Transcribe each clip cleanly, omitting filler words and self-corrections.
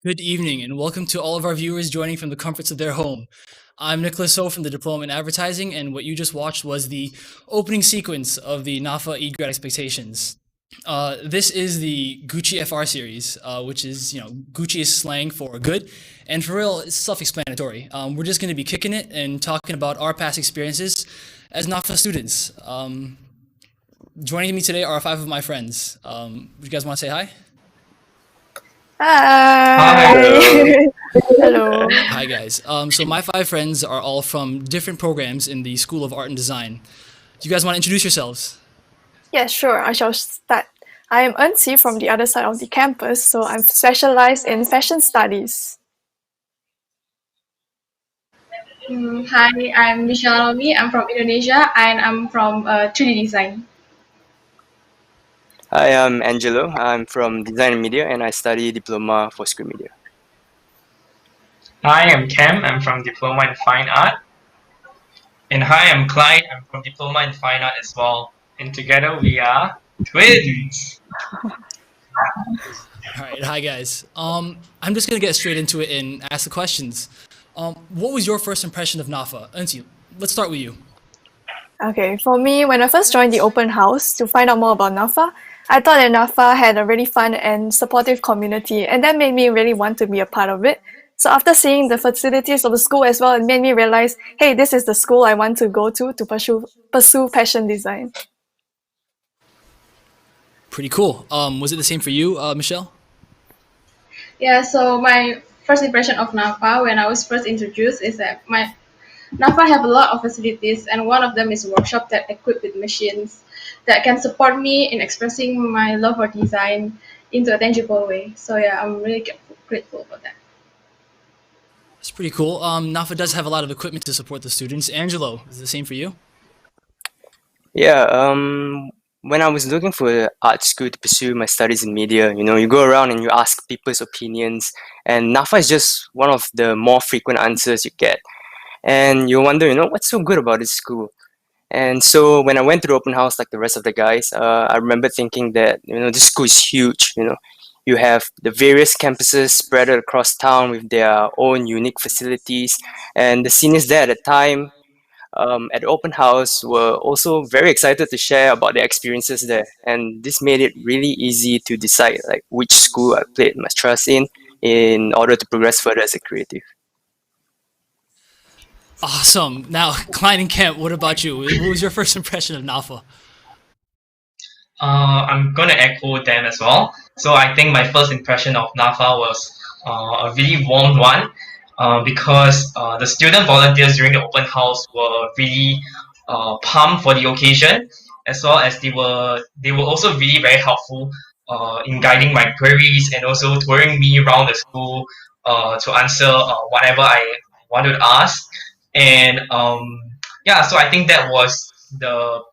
Good evening, and welcome to all of our viewers joining from the comforts of their home. I'm Nicholas So from the Diploma in Advertising, and what you just watched was the opening sequence of the NAFA eGrad Expectations. This is the Gucci FR series, which is, Gucci is slang for good, and for real, it's self-explanatory. We're just going to be kicking it and talking about our past experiences as NAFA students. Joining me today are five of my friends. You guys want to say hi? Hi. Hi. Hello. Hi, guys. So my five friends are all from different programs in the School of Art and Design. Do you guys want to introduce yourselves? Yeah, sure. I shall start. I am Unti from the other side of the campus, so I'm specialized in fashion studies. Hi, I'm Erolani. I'm from Indonesia and I'm from 3D design. Hi, I'm Angelo. I'm from Design and Media and I study Diploma for Screen Media. Hi, I'm Cam. I'm from Diploma in Fine Art. And hi, I'm Clyde. I'm from Diploma in Fine Art as well. And together we are twins. All right, hi guys. I'm just gonna get straight into it and ask the questions. What was your first impression of NAFA? Unti, let's start with you. Okay, for me, when I first joined the open house to find out more about NAFA, I thought that NAFA had a really fun and supportive community, and that made me really want to be a part of it. So after seeing the facilities of the school as well, it made me realize, hey, this is the school I want to go to pursue fashion design. Pretty cool. Was it the same for you, Michelle? Yeah, so my first impression of NAFA when I was first introduced is that my NAFA have a lot of facilities and one of them is a workshop that equipped with machines that can support me in expressing my love for design into a tangible way. So yeah, I'm really grateful for that. That's pretty cool. NAFA does have a lot of equipment to support the students. Angelo, is it the same for you? Yeah, when I was looking for an art school to pursue my studies in media, you go around and you ask people's opinions, and NAFA is just one of the more frequent answers you get. And you wonder, what's so good about this school? And so when I went to the open house like the rest of the guys, I remember thinking that, this school is huge, You have the various campuses spread across town with their own unique facilities. And the seniors there at the time, at the open house, were also very excited to share about their experiences there. And this made it really easy to decide like which school I played my trust in order to progress further as a creative. Awesome. Now, Klein and Kemp, what about you? What was your first impression of NAFA? I'm going to echo them as well. So I think my first impression of NAFA was a really warm one because the student volunteers during the open house were really pumped for the occasion, as well as they were also really very helpful in guiding my queries and also touring me around the school to answer whatever I wanted to ask. And yeah, so I think that was the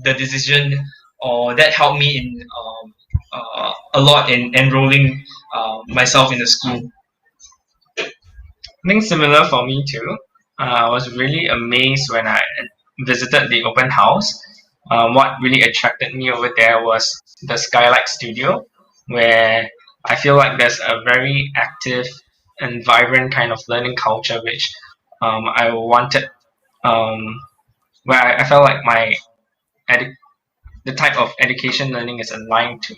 decision, or that helped me in a lot in enrolling myself in the school. I think similar for me too. I was really amazed when I visited the open house. What really attracted me over there was the Skylight Studio, where I feel like there's a very active and vibrant kind of learning culture, which I wanted, um, where I felt like edu- the type of education learning is aligned to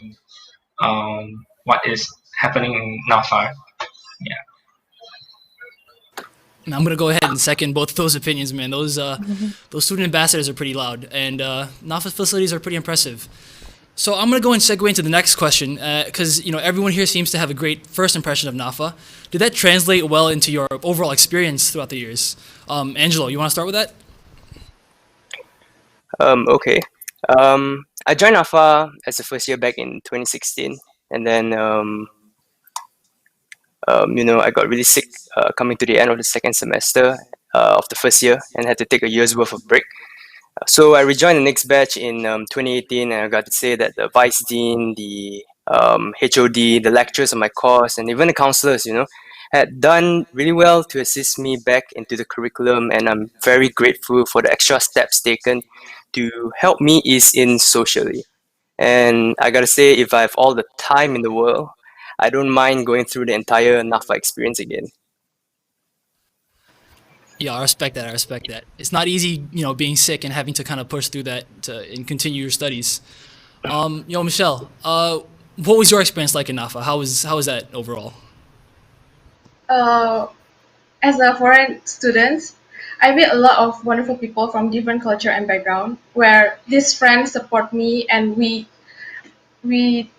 what is happening in NAFA. Yeah. And I'm gonna go ahead and second both of those opinions, man. Those student ambassadors are pretty loud, and NAFA facilities are pretty impressive. So I'm gonna go and segue into the next question, because everyone here seems to have a great first impression of NAFA. Did that translate well into your overall experience throughout the years? Angelo, you want to start with that? Okay. I joined AFA as a first year back in 2016, and then I got really sick coming to the end of the second semester of the first year and had to take a year's worth of break. So I rejoined the next batch in 2018, and I got to say that the vice dean, the HOD, the lecturers on my course, and even the counselors, had done really well to assist me back into the curriculum, and I'm very grateful for the extra steps taken to help me ease in socially. And I gotta say, if I have all the time in the world, I don't mind going through the entire NAFA experience again. Yeah, I respect that. I respect that. It's not easy, being sick and having to kind of push through that and continue your studies. Michelle, what was your experience like in NAFA? How was that overall? Uh, as a foreign student, I met a lot of wonderful people from different culture and background, where these friends support me and we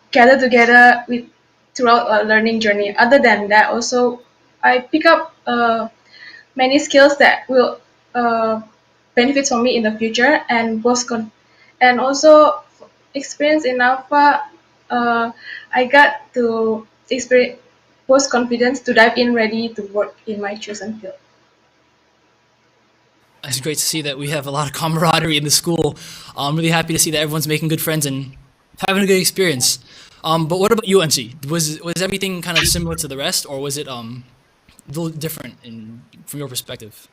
gather together with throughout our learning journey. Other than that, also I pick up many skills that will uh, benefit for me in the future and also experience in Alpha. I got to experience post confidence to dive in ready to work in my chosen field. It's great to see that we have a lot of camaraderie in the school. I'm really happy to see that everyone's making good friends and having a good experience. But what about you, NC? Was everything kind of similar to the rest, or was it a little different from your perspective?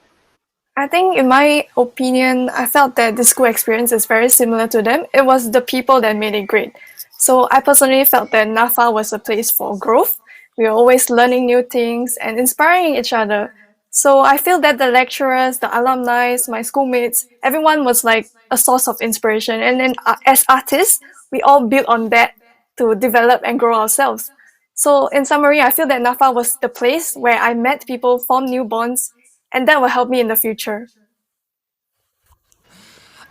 I think, in my opinion, I felt that the school experience is very similar to them. It was the people that made it great. So I personally felt that NAFA was a place for growth. We were always learning new things and inspiring each other. So I feel that the lecturers, the alumni, my schoolmates, everyone was like a source of inspiration. And then as artists, we all built on that to develop and grow ourselves. So in summary, I feel that NAFA was the place where I met people, formed new bonds, and that will help me in the future.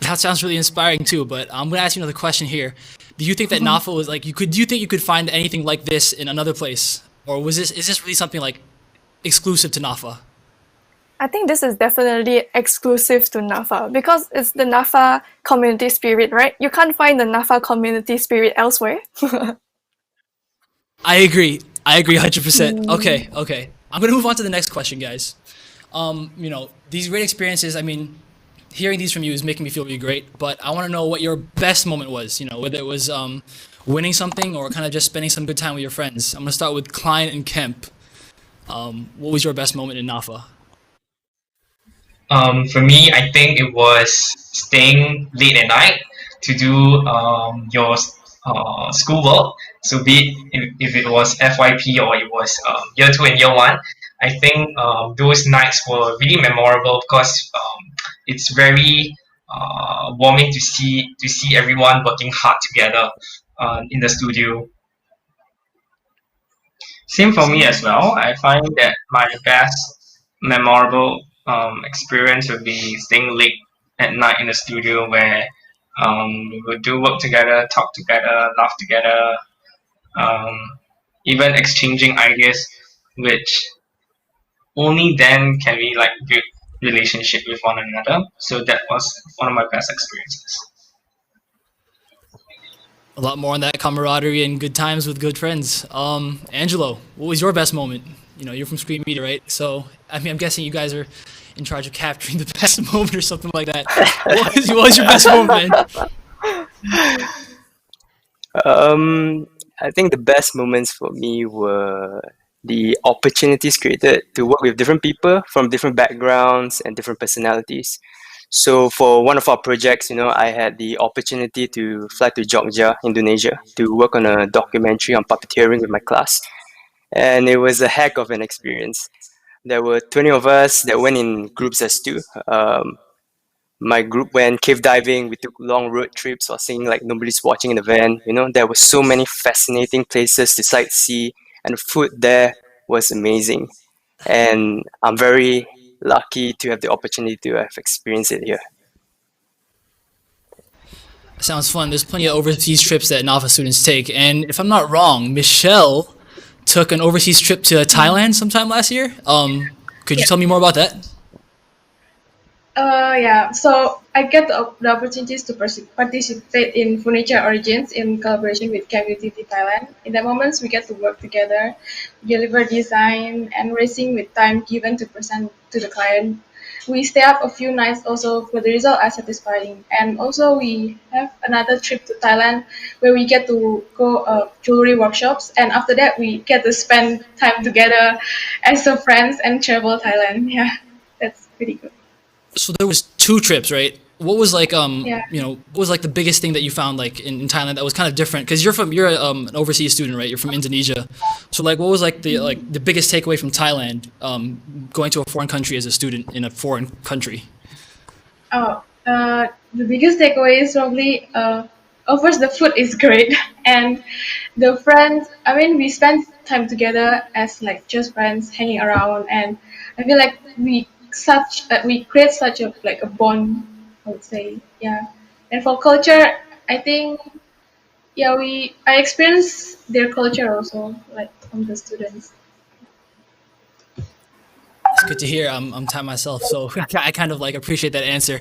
That sounds really inspiring too. But I'm gonna ask you another question here. Do you think that NAFA was like you could? Do you think you could find anything like this in another place, or is this really something like exclusive to NAFA? I think this is definitely exclusive to NAFA because it's the NAFA community spirit, right? You can't find the NAFA community spirit elsewhere. I agree. I agree 100%. Okay, okay. I'm gonna move on to the next question, guys. These great experiences. I mean, hearing these from you is making me feel really great. But I want to know what your best moment was. Whether it was winning something or kind of just spending some good time with your friends. I'm gonna start with Klein and Kemp. What was your best moment in NAFA? For me, I think it was staying late at night to do your schoolwork. So be it if it was FYP or it was year two and year one, I think those nights were really memorable because it's very warming to see everyone working hard together in the studio. Same for me as well. I find that my best memorable experience would be staying late at night in the studio where we would do work together, talk together, laugh together, um, even exchanging ideas, which only then can we like build relationship with one another. So that was one of my best experiences. A lot more on that camaraderie and good times with good friends. Angelo, what was your best moment? You're from Screen Media, right? So, I mean, I'm guessing you guys are in charge of capturing the best moment or something like that. What was your best moment, man? I think the best moments for me were the opportunities created to work with different people from different backgrounds and different personalities. So for one of our projects, I had the opportunity to fly to Jogja, Indonesia, to work on a documentary on puppeteering with my class, and it was a heck of an experience. There were 20 of us that went in groups as two. My group went cave diving. We took long road trips while singing like nobody's watching in the van. There were so many fascinating places to sightsee, and the food there was amazing. And I'm very lucky to have the opportunity to have experienced it here. Sounds fun. There's plenty of overseas trips that NAFA students take. And if I'm not wrong, Michelle took an overseas trip to Thailand sometime last year. Could you tell me more about that? Yeah, so I get the opportunities to participate in Furniture Origins in collaboration with Community Thailand. In the moments, we get to work together, deliver design, and racing with time given to present to the client. We stay up a few nights also for the result are satisfying. And also we have another trip to Thailand where we get to go jewelry workshops. And after that, we get to spend time together as friends and travel Thailand. Yeah, that's pretty good. So there was two trips, right? what was like Yeah. what was like the biggest thing that you found like in Thailand that was kind of different? Because you're an overseas student, right? You're from Indonesia, so like what was like the biggest takeaway from Thailand, going to a foreign country as a student in a foreign country? Oh, the biggest takeaway is probably, of course, the food is great, and the friends. I mean, we spend time together as like just friends, hanging around, and I feel like we create such a like a bond. I would say, yeah. And for culture, I think, yeah, I experience their culture also, like from the students. It's good to hear. I'm Thai myself, so I kind of like appreciate that answer.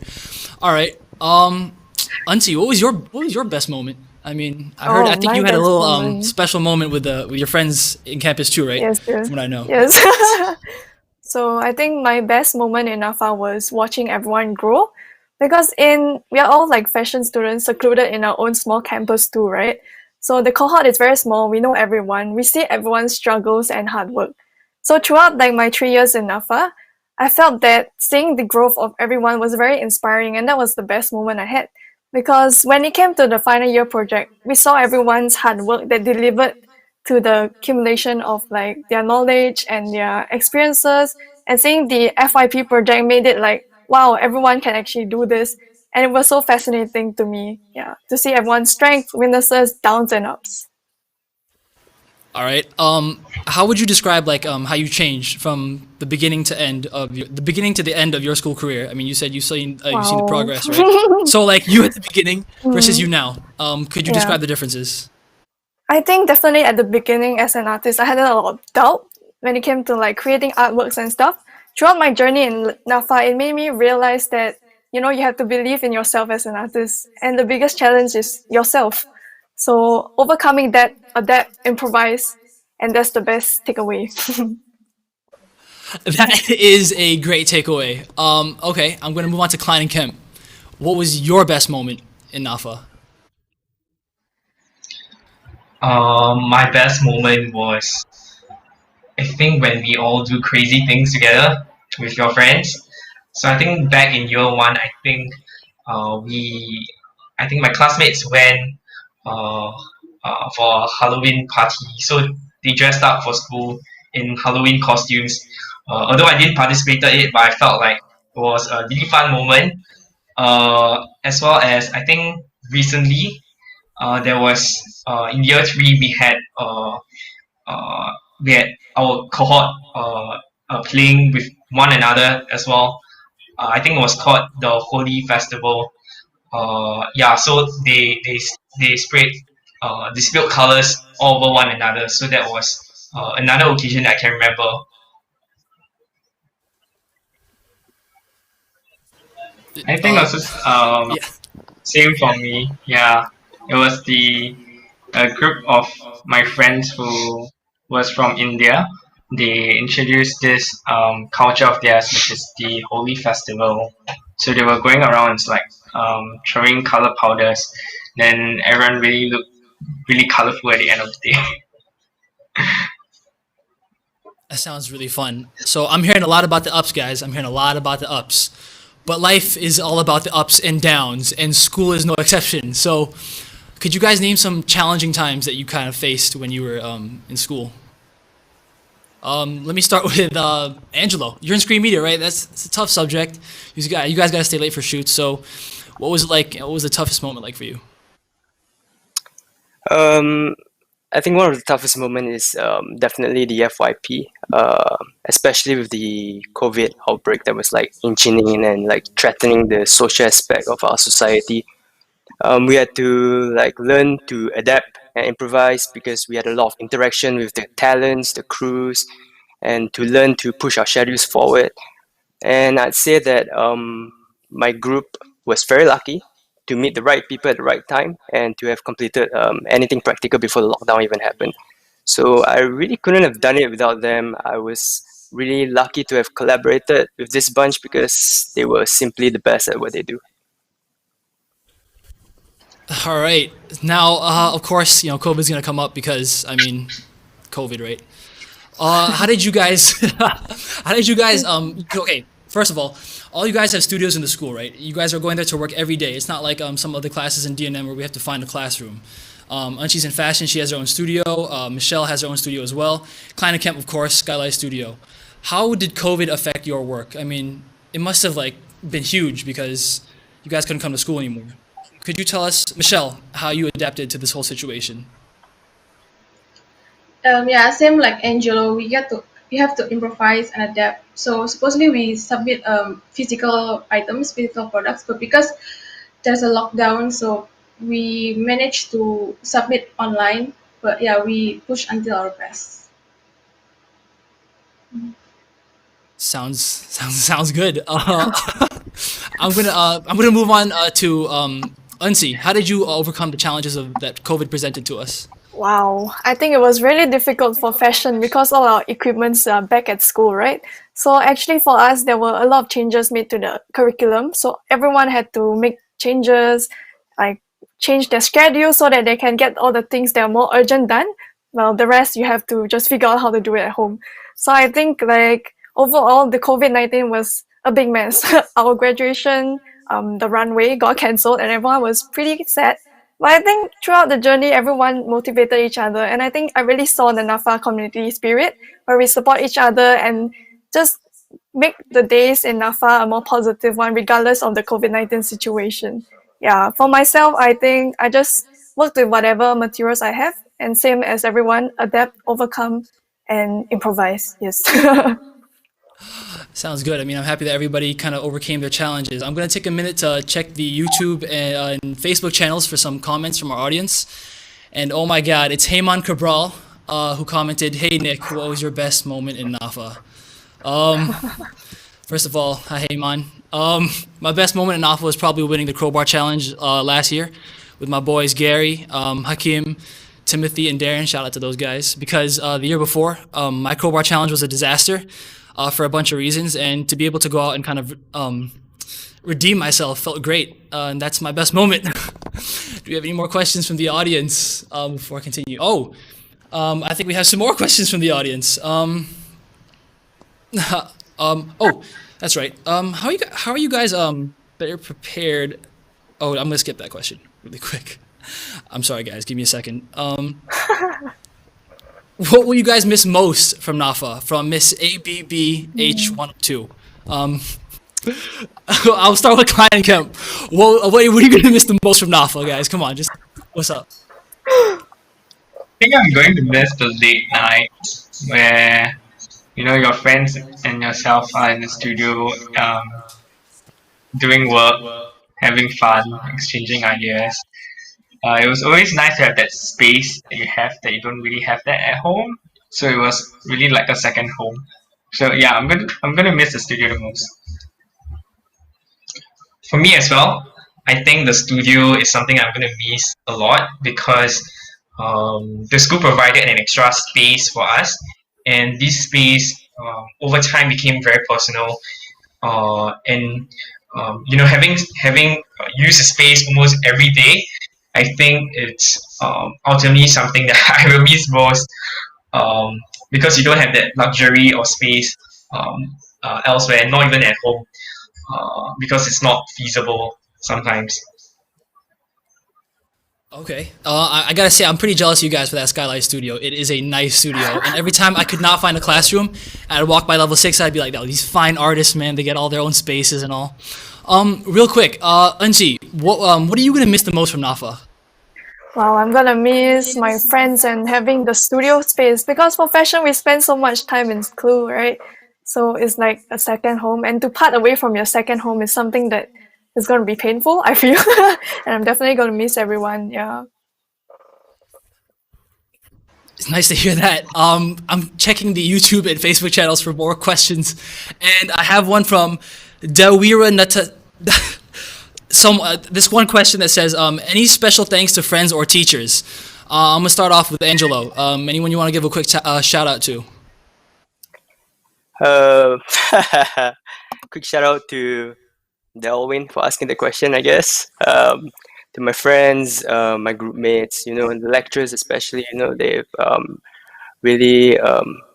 All right, Auntie, what was your best moment? I mean, I Oh, think my you had a best little moment. special moment with your friends in campus too, right? Yes, yes, From what I know. yes. So I think my best moment in NAFA was watching everyone grow because we are all like fashion students secluded in our own small campus too, right? So the cohort is very small. We know everyone. We see everyone's struggles and hard work. So throughout like my 3 years in NAFA, I felt that seeing the growth of everyone was very inspiring, and that was the best moment I had. Because when it came to the final year project, we saw everyone's hard work that delivered to the accumulation of like their knowledge and their experiences, and seeing the FYP project made it like, wow, everyone can actually do this. And it was so fascinating to me, yeah, to see everyone's strengths, weaknesses, downs and ups. All right. How would you describe like how you changed from the beginning to the end of your school career? I mean, you said you've seen the Wow. progress, right? So like you at the beginning versus Mm, you now. Could you yeah. describe the differences? I think definitely at the beginning as an artist, I had a lot of doubt when it came to like creating artworks and stuff. Throughout my journey in NAFA, it made me realize that you have to believe in yourself as an artist, and the biggest challenge is yourself. So overcoming that, adapt, improvise, and that's the best takeaway. That is a great takeaway. Okay, I'm going to move on to Klein and Kemp. What was your best moment in NAFA? My best moment was, I think, when we all do crazy things together with your friends. So I think back in year one, uh, we, I think my classmates went uh, for a Halloween party. So they dressed up for school in Halloween costumes. Although I didn't participate in it, but I felt like it was a really fun moment. As well as I think recently, there was in year three uh, we had our cohort playing with one another as well. I think it was called the Holy Festival. Yeah, so they sprayed they spilled colors all over one another. So that was another occasion I can remember. I think Uh, also yeah. same for me. Yeah, it was the a group of my friends who was from India. They introduced this culture of theirs, which is the Holy Festival. So they were going around like throwing color powders. Then everyone really looked really colorful at the end of the day. That sounds really fun. So I'm hearing a lot about the ups, guys. I'm hearing a lot about the ups. But life is all about the ups and downs, and school is no exception. So could you guys name some challenging times that you kind of faced when you were in school? Let me start with Angelo. You're in screen media, right? That's a tough subject. You guys got to stay late for shoots. So what was it like? What was the toughest moment like for you? Um, I think one of the toughest moments is definitely the FYP, especially with the COVID outbreak that was like inching in and like threatening the social aspect of our society. We had to like learn to adapt and improvise because we had a lot of interaction with the talents, the crews, and to learn to push our schedules forward. And I'd say that my group was very lucky to meet the right people at the right time and to have completed anything practical before the lockdown even happened. So I really couldn't have done it without them. I was really lucky to have collaborated with this bunch because they were simply the best at what they do. All right. Now, of course, COVID's gonna come up because I mean, COVID, right? How did you guys? How did you guys? Okay, first of all, all you guys have studios in the school, right? You guys are going there to work every day. It's not like some other classes in DNM where we have to find a classroom. Unchi's in fashion, she has her own studio. Michelle has her own studio as well. Klein and Kemp, of course, Skylight Studio. How did COVID affect your work? I mean, it must have like been huge because you guys couldn't come to school anymore. Could you tell us, Michelle, how you adapted to this whole situation? Yeah, same like Angelo. We have to improvise and adapt. So supposedly we submit physical items, physical products, but because there's a lockdown, so we managed to submit online. But yeah, we push until our best. Sounds good. I'm gonna move on to Unsi. How did you overcome the challenges that COVID presented to us? Wow, I think it was really difficult for fashion because all our equipments are back at school, right? So actually for us, there were a lot of changes made to the curriculum. So everyone had to make changes, like change their schedule so that they can get all the things that are more urgent done. Well, the rest you have to just figure out how to do it at home. So I think like overall, the COVID-19 was a big mess. Our graduation, the runway got cancelled and everyone was pretty sad. But I think throughout the journey, everyone motivated each other. And I think I really saw the NAFA community spirit where we support each other and just make the days in NAFA a more positive one, regardless of the COVID-19 situation. Yeah, for myself, I think I just worked with whatever materials I have and same as everyone, adapt, overcome, and improvise. Yes. Sounds good. I mean, I'm happy that everybody kind of overcame their challenges. I'm going to take a minute to check the YouTube and Facebook channels for some comments from our audience. And oh my God, it's Heyman Cabral who commented, "Hey Nick, what was your best moment in NAFA?" First of all, hi Heyman. My best moment in NAFA was probably winning the Crowbar Challenge last year with my boys Gary, Hakim, Timothy, and Darren. Shout out to those guys because the year before, my Crowbar Challenge was a disaster. For a bunch of reasons, and to be able to go out and kind of redeem myself felt great, and that's my best moment. Do we have any more questions from the audience before I continue? I think we have some more questions from the audience. That's right. How are you guys better prepared? Oh, I'm gonna skip that question really quick. I'm sorry, guys. Give me a second. What will you guys miss most from NAFA? From Miss ABBH102. I'll start with Klein and Kemp. What are you going to miss the most from NAFA, guys? Come on, just what's up? I think I'm going to miss the late nights where your friends and yourself are in the studio doing work, having fun, exchanging ideas. It was always nice to have that space that you don't really have that at home. So it was really like a second home. So yeah, I'm gonna miss the studio the most. For me as well, I think the studio is something I'm gonna miss a lot because the school provided an extra space for us, and this space over time became very personal. And having used the space almost every day, I think it's ultimately something that I will miss most because you don't have that luxury or space elsewhere, not even at home, because it's not feasible sometimes. Okay. I gotta say, I'm pretty jealous of you guys for that Skylight Studio. It is a nice studio, and every time I could not find a classroom, I'd walk by level 6. I'd be like, "Oh, these fine artists, man, they get all their own spaces and all." Real quick, Unchi, what are you gonna miss the most from NAFA? Well, I'm gonna miss my friends and having the studio space because for fashion we spend so much time in school, right? So it's like a second home, and to part away from your second home is something that is gonna be painful, I feel, and I'm definitely gonna miss everyone. Yeah. It's nice to hear that. I'm checking the YouTube and Facebook channels for more questions, and I have one from Dawira Nata. This one question that says, any special thanks to friends or teachers? I'm gonna start off with Angelo. Anyone you want to give a quick shout out to? Quick shout out to Delwyn for asking the question, I guess. To my friends, my group mates, the lecturers especially, they've really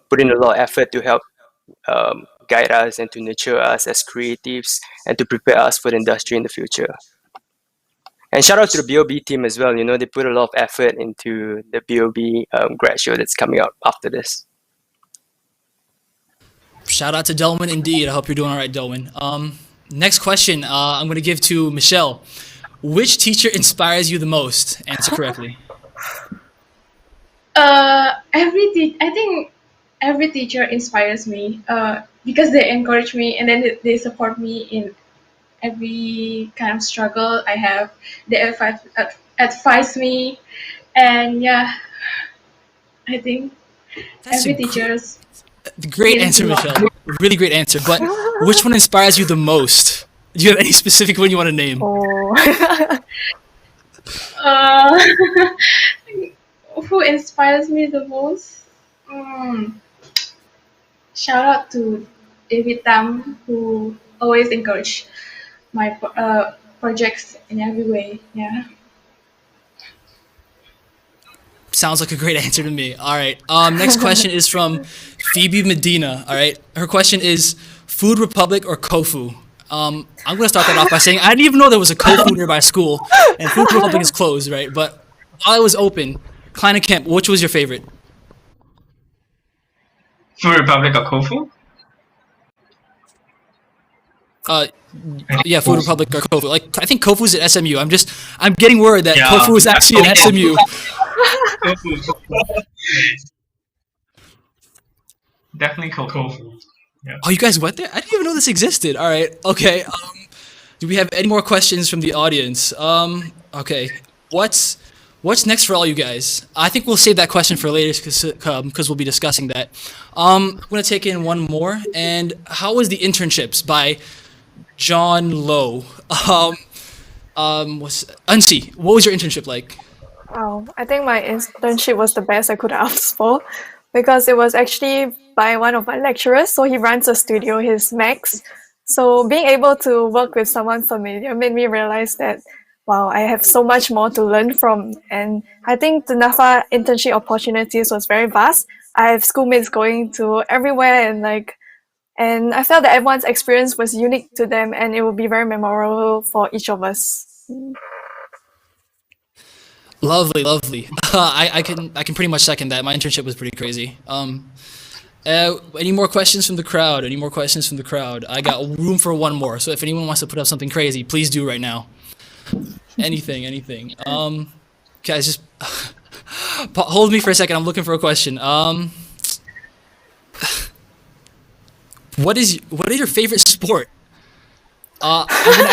put in a lot of effort to help guide us and to nurture us as creatives and to prepare us for the industry in the future. And shout out to the BOB team as well. They put a lot of effort into the BOB grad show that's coming out after this. Shout out to Delwyn indeed. I hope you're doing all right, Delwyn. Next question I'm going to give to Michelle. Which teacher inspires you the most? Answer correctly. I think every teacher inspires me because they encourage me and then they support me in every kind of struggle I have. They advise me, and yeah, I think That's every a teacher's great Yes, answer, yeah. Michelle. Really great answer. But which one inspires you the most? Do you have any specific one you want to name? Oh. uh, who inspires me the most? Shout out to David Tam, who always encourage my projects in every way. Yeah. Sounds like a great answer to me. All right. Next question is from Phoebe Medina. All right. Her question is Food Republic or Kofu? I'm going to start that off by saying I didn't even know there was a Kofu nearby school, and Food Republic is closed, right? But while it was open, Klein and Kemp, which was your favorite? Food Republic or Kofu? Yeah, Food Republic or Kofu. Like I think Kofu's at SMU. I'm getting word that Yeah. Kofu is actually at SMU. Definitely Kofu. Oh, you guys went there? I didn't even know this existed. All right. Okay. Do we have any more questions from the audience? Okay. What's next for all you guys? I think we'll save that question for later because we'll be discussing that. I'm going to take in one more. And how was the internships by John Lowe? Unsi, what was your internship like? I think my internship was the best I could ask for because it was actually by one of my lecturers. So he runs a studio, his Max. So being able to work with someone familiar made me realize that, wow, I have so much more to learn from. And I think the NAFA internship opportunities was very vast. I have schoolmates going to everywhere and I felt that everyone's experience was unique to them and it would be very memorable for each of us. Lovely, lovely. I can pretty much second that. My internship was pretty crazy. Any more questions from the crowd? Any more questions from the crowd? I got room for one more. So if anyone wants to put up something crazy, please do right now. Anything. Guys, just hold me for a second. I'm looking for a question. What is your favorite sport? I'm gonna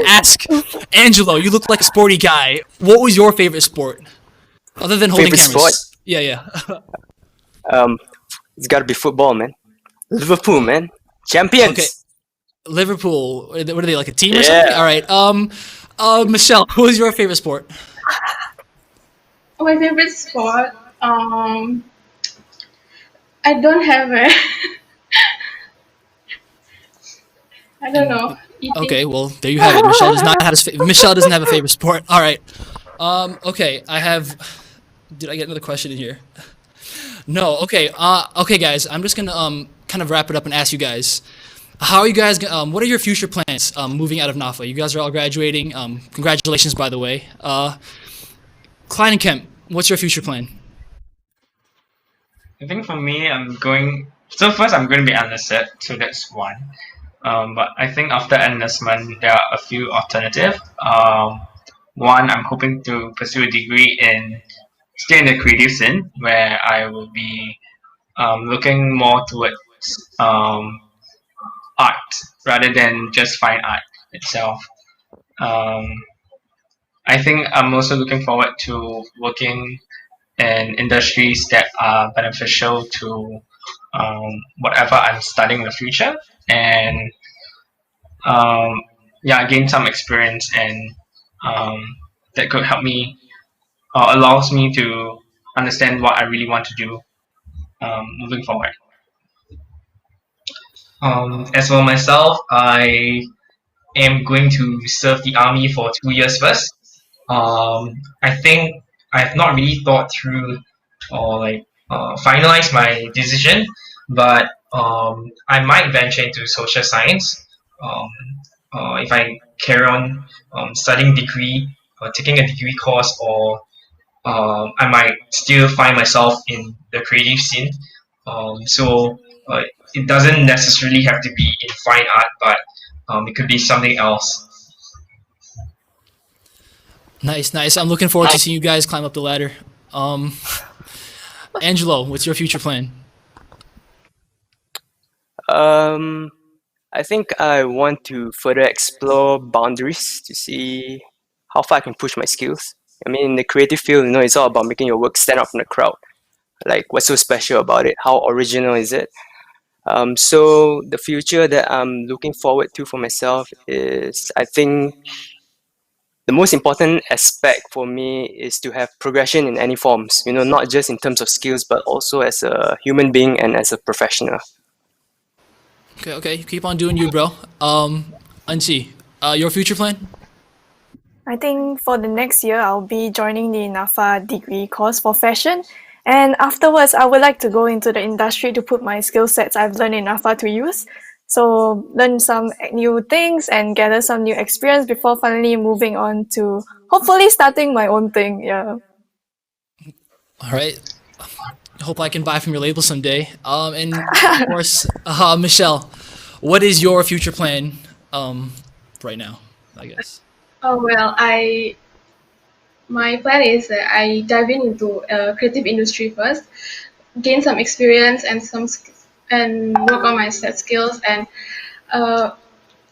ask Angelo. You look like a sporty guy. What was your favorite sport, other than holding Favorite cameras? sport? Yeah. It's got to be football, man. Liverpool, man. Champions. Okay. Liverpool. What are they, like a team or Yeah. something? All right. Michelle, what was your favorite sport? My favorite sport. I don't have a. I don't know. Eating. Okay, well there you have it. Michelle doesn't have a favorite sport. All right. Okay. Did I get another question in here? No. Okay. Okay, guys. I'm just gonna kind of wrap it up and ask you guys. How are you guys? What are your future plans moving out of NAFA? You guys are all graduating. Congratulations, by the way. Klein and Kemp, what's your future plan? I think for me, first I'm going to be enlisted, so that's one. But I think after enlistment, there are a few alternatives. One, I'm hoping to pursue a degree still in the creative scene, where I will be looking more towards art rather than just fine art itself. I think I'm also looking forward to working in industries that are beneficial to whatever I'm studying in the future, and gain some experience, and that could help me or allows me to understand what I really want to do moving forward. As for myself, I am going to serve the army for 2 years first. I think I've not really thought through or finalized my decision, but I might venture into social science. Um, if I carry on studying degree, taking a degree course, or I might still find myself in the creative scene. So it doesn't necessarily have to be in fine art, but it could be something else. Nice, nice. I'm looking forward to seeing you guys climb up the ladder. Um, Angelo, what's your future plan? Um, I think I want to further explore boundaries to see how far I can push my skills. I mean, in the creative field, it's all about making your work stand out from the crowd. Like, what's so special about it? How original is it? So the future that I'm looking forward to for myself is, I think, the most important aspect for me is to have progression in any forms. Not just in terms of skills, but also as a human being and as a professional. Okay, okay. Keep on doing you, bro. Anchi, your future plan? I think for the next year, I'll be joining the NAFA degree course for fashion. And afterwards, I would like to go into the industry to put my skill sets I've learned in NAFA to use. So learn some new things and gather some new experience before finally moving on to hopefully starting my own thing. Yeah. All right. Hope I can buy from your label someday. And of course, Michelle, what is your future plan right now, I guess? Oh well, my plan is that I dive into creative industry first, gain some experience and and work on my set skills, and uh,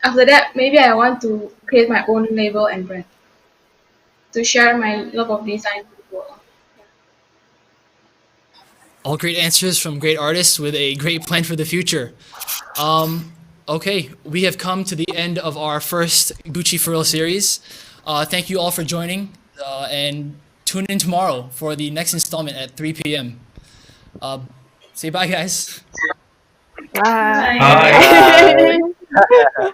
after that maybe I want to create my own label and brand to share my love of design to the world. All great answers from great artists with a great plan for the future. Okay, we have come to the end of our first Gucci for Real series. Thank you all for joining, and tune in tomorrow for the next installment at 3 p.m. Say bye, guys. Bye. Bye. Bye. Bye.